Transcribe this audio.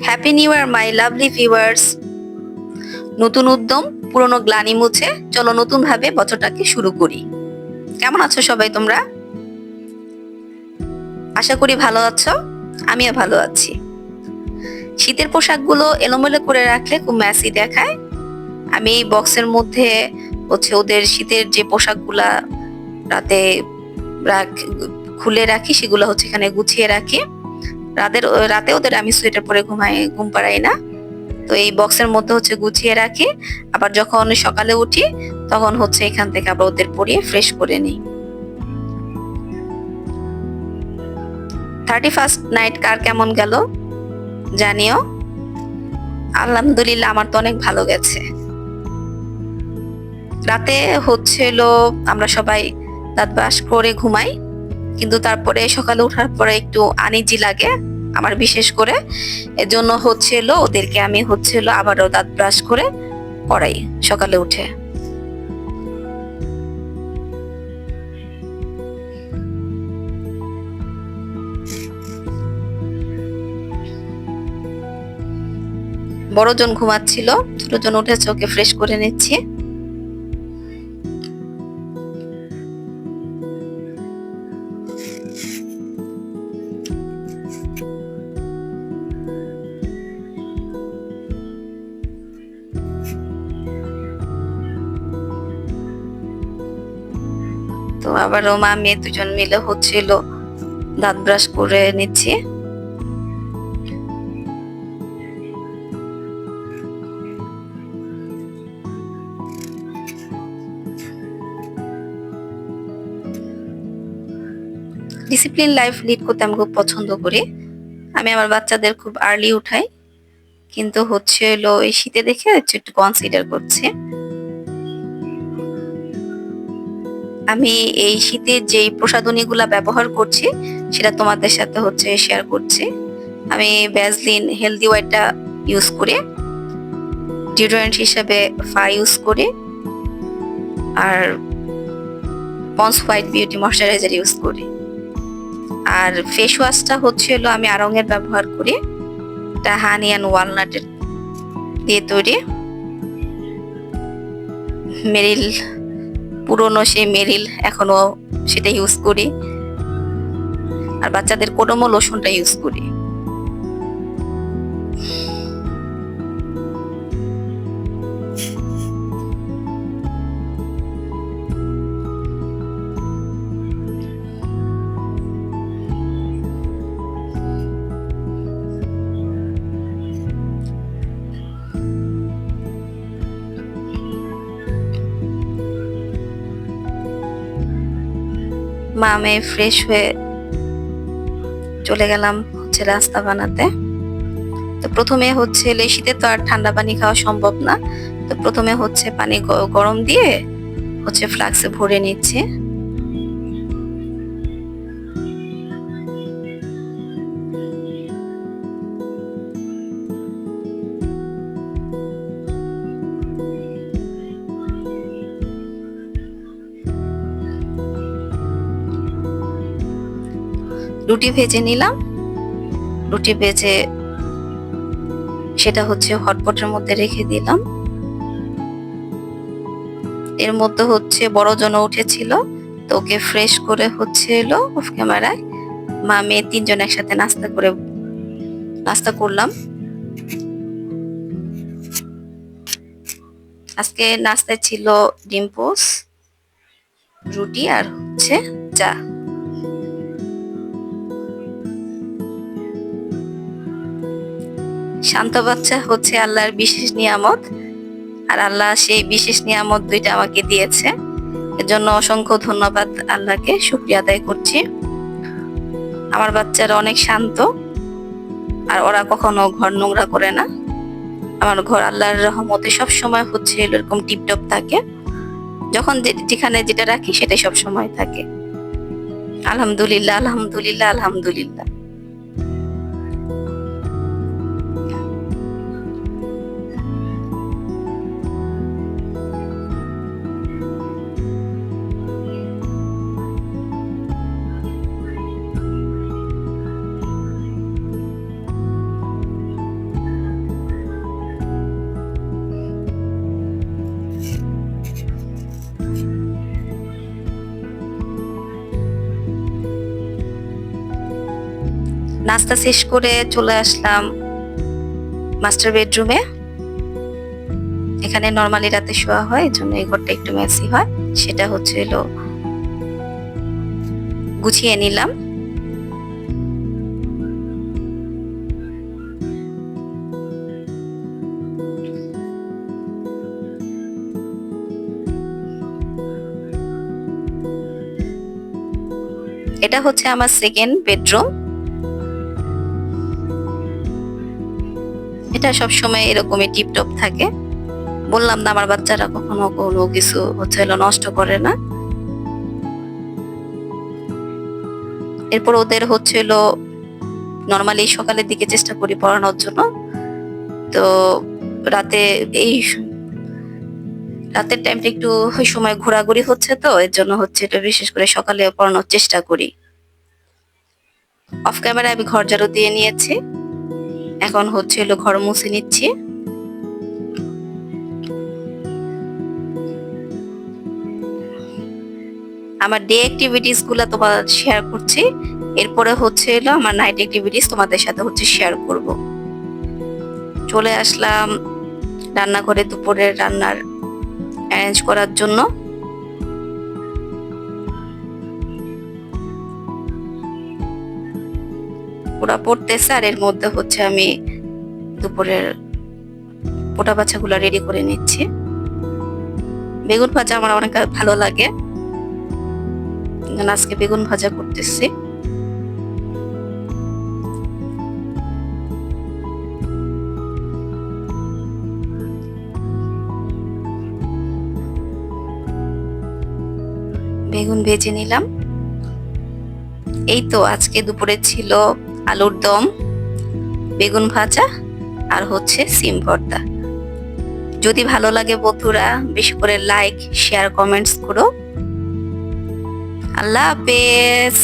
Happy new year my lovely viewers. নতুন উদ্যম, পুরনো গ্লানি মুছে চলো নতুন ভাবে বছরটাকে শুরু করি। কেমন আছো সবাই তোমরা? আশা করি ভালো আছো। আমিও ভালো আছি। শীতের পোশাকগুলো এলোমেলো করে রাখলে খুব মেসি দেখায়। আমি এই বক্সের মধ্যে ওদের শীতের যে পোশাকগুলা রাতে রাখ খুলে রাখি, সেগুলো এখানে গুছিয়ে রাখি। রাতে ওদের আমি সোয়েটার পরে ঘুম পাড়াই না। তো এই বক্সের মধ্যে গুছিয়ে রাখি। আবার যখন সকালে উঠি তখন এখান থেকে আবার ওদের পরিয়ে ফ্রেশ করে নিই। 31st নাইট কার কেমন গেল জানিও। আলহামদুলিল্লাহ, আমার তো অনেক ভালো গেছে। রাতে আমরা সবাই দাঁত ব্রাশ করে ঘুমাই, কিন্তু তারপরে সকালে ওঠার পরে একটু আনইজি লাগে আমার, বিশেষ করে। এজন্য ওদেরকে আমি আবারও দাঁত ব্রাশ করে পড়াই সকালে উঠে। বড়জন ঘুমাচ্ছিল, ছোটজন উঠেছে, ওকে ফ্রেশ করে নিচ্ছি। তো আবারও মা মেয়ে দুজন মিলে দাঁত ব্রাশ করে নিচ্ছি। ডিসিপ্লিন লাইফ লিড করতে আমি খুব পছন্দ করি। আমি আমার বাচ্চাদের খুব আর্লি উঠাই, কিন্তু এই শীতে দেখে একটু কনসিডার করছি। আমি এই শীতে যেই প্রসাধনীগুলা ব্যবহার করছি সেটা তোমাদের সাথে শেয়ার করছি। আমি ভ্যাসলিন হেলদি ওয়াইটটা ইউজ করি, ডিওডোরেন্ট হিসেবে ফা ইউজ করি, আর Pond's white beauty moisturiser use করি। আর ফেস ওয়াশটা আমি আড়ং-এর ব্যবহার করি। এটা হানি অ্যান্ড ওয়ালনাটের দিয়ে তৈরি। মেরিল, পুরনো সেই মেরিল, এখনো সেটা ইউজ করি। আর বাচ্চাদের কোডোমো লোশনটা ইউজ করি। মা মেয়ে ফ্রেশ হয়ে চলে গেলাম রাস্তা বানাতে। তো প্রথমে শীতে তো আর ঠান্ডা পানি খাওয়া সম্ভব না। তো প্রথমে পানি গরম দিয়ে ফ্লাক্সে ভরে নিচ্ছে। রুটি ভেজে নিলাম। রুটি ভেজে সেটা হটপটের মধ্যে রেখে দিলাম। এর মধ্যে বড়জন উঠেছিল, তো ওকে ফ্রেশ করে অফ ক্যামেরায় মা মেয়ে তিনজন একসাথে নাস্তা করলাম। আজকে নাস্তায় ছিল ডিম পোচ, রুটি আর চা। শান্ত বাচ্চা আল্লাহর বিশেষ নিয়ামত, আর আল্লাহ সেই বিশেষ নিয়ামত দুইটা আমাকে দিয়েছে। এজন্য অসংখ্য ধন্যবাদ আল্লাহকে, শুকরিয়া আদায় করছি। আমার বাচ্চারা অনেক শান্ত, আর ওরা কখনো ঘর নোংরা করে না। আমার ঘর আল্লাহর রহমতে সব সময় এরকম টিপটপ থাকে। যখন যেখানে যেটা রাখি সেটাই সব সময় থাকে। আলহামদুলিল্লাহ, আলহামদুলিল্লাহ, আলহামদুলিল্লাহ। নাস্তা শেষ করে চলে আসলাম মাস্টার বেডরুমে। এখানে নরমালি রাতে শোয়া হয়, এই জন্য এই ঘরটা একটু মেসি হয়। সেটা হচ্ছে গুছিয়ে নিলাম। এটা হচ্ছে আমার সেকেন্ড বেডরুম। এটা সবসময় এরকমই টিপটপ থাকে। বললাম না, আমার বাচ্চারা কখনো কোনো কিছু নষ্ট করে না। এরপর ওদের নরমালি সকালের দিকে চেষ্টা করি পড়ানোর জন্য। তো রাতে এই রাতের টাইমটা একটু ওই সময় ঘোরাঘুরি হচ্ছে, তো এর জন্য এটা বিশেষ করে সকালে পড়ানোর চেষ্টা করি। অফ ক্যামেরা আমি ঘর ঝাড়ু দিয়ে নিয়েছি, এখন ঘর মুছে নিচ্ছি। আমার ডে অ্যাক্টিভিটিস গুলা তোমার শেয়ার করছি, এরপরে আমার নাইট অ্যাক্টিভিটিস তোমাদের সাথে শেয়ার করব। চলে আসলাম রান্নাঘরে দুপুরের রান্নার অ্যারেঞ্জ করার জন্য। ওরা পড়তেছে, আর এর মধ্যে আমি দুপুরের পোটা বাচ্চাগুলো রেডি করে নিচ্ছি। বেগুন ভাজা আমার অনেক ভালো লাগে, আজকে বেগুন ভাজা করতেছি। বেগুন ভেজে নিলাম। এই তো আজকে দুপুরে ছিল আলুর দম, বেগুন ভাজা আর সিম ভর্তা। যদি ভালো লাগে বন্ধুরা, বেশি করে লাইক, শেয়ার, কমেন্টস করো। আল্লাহ হাফেজ।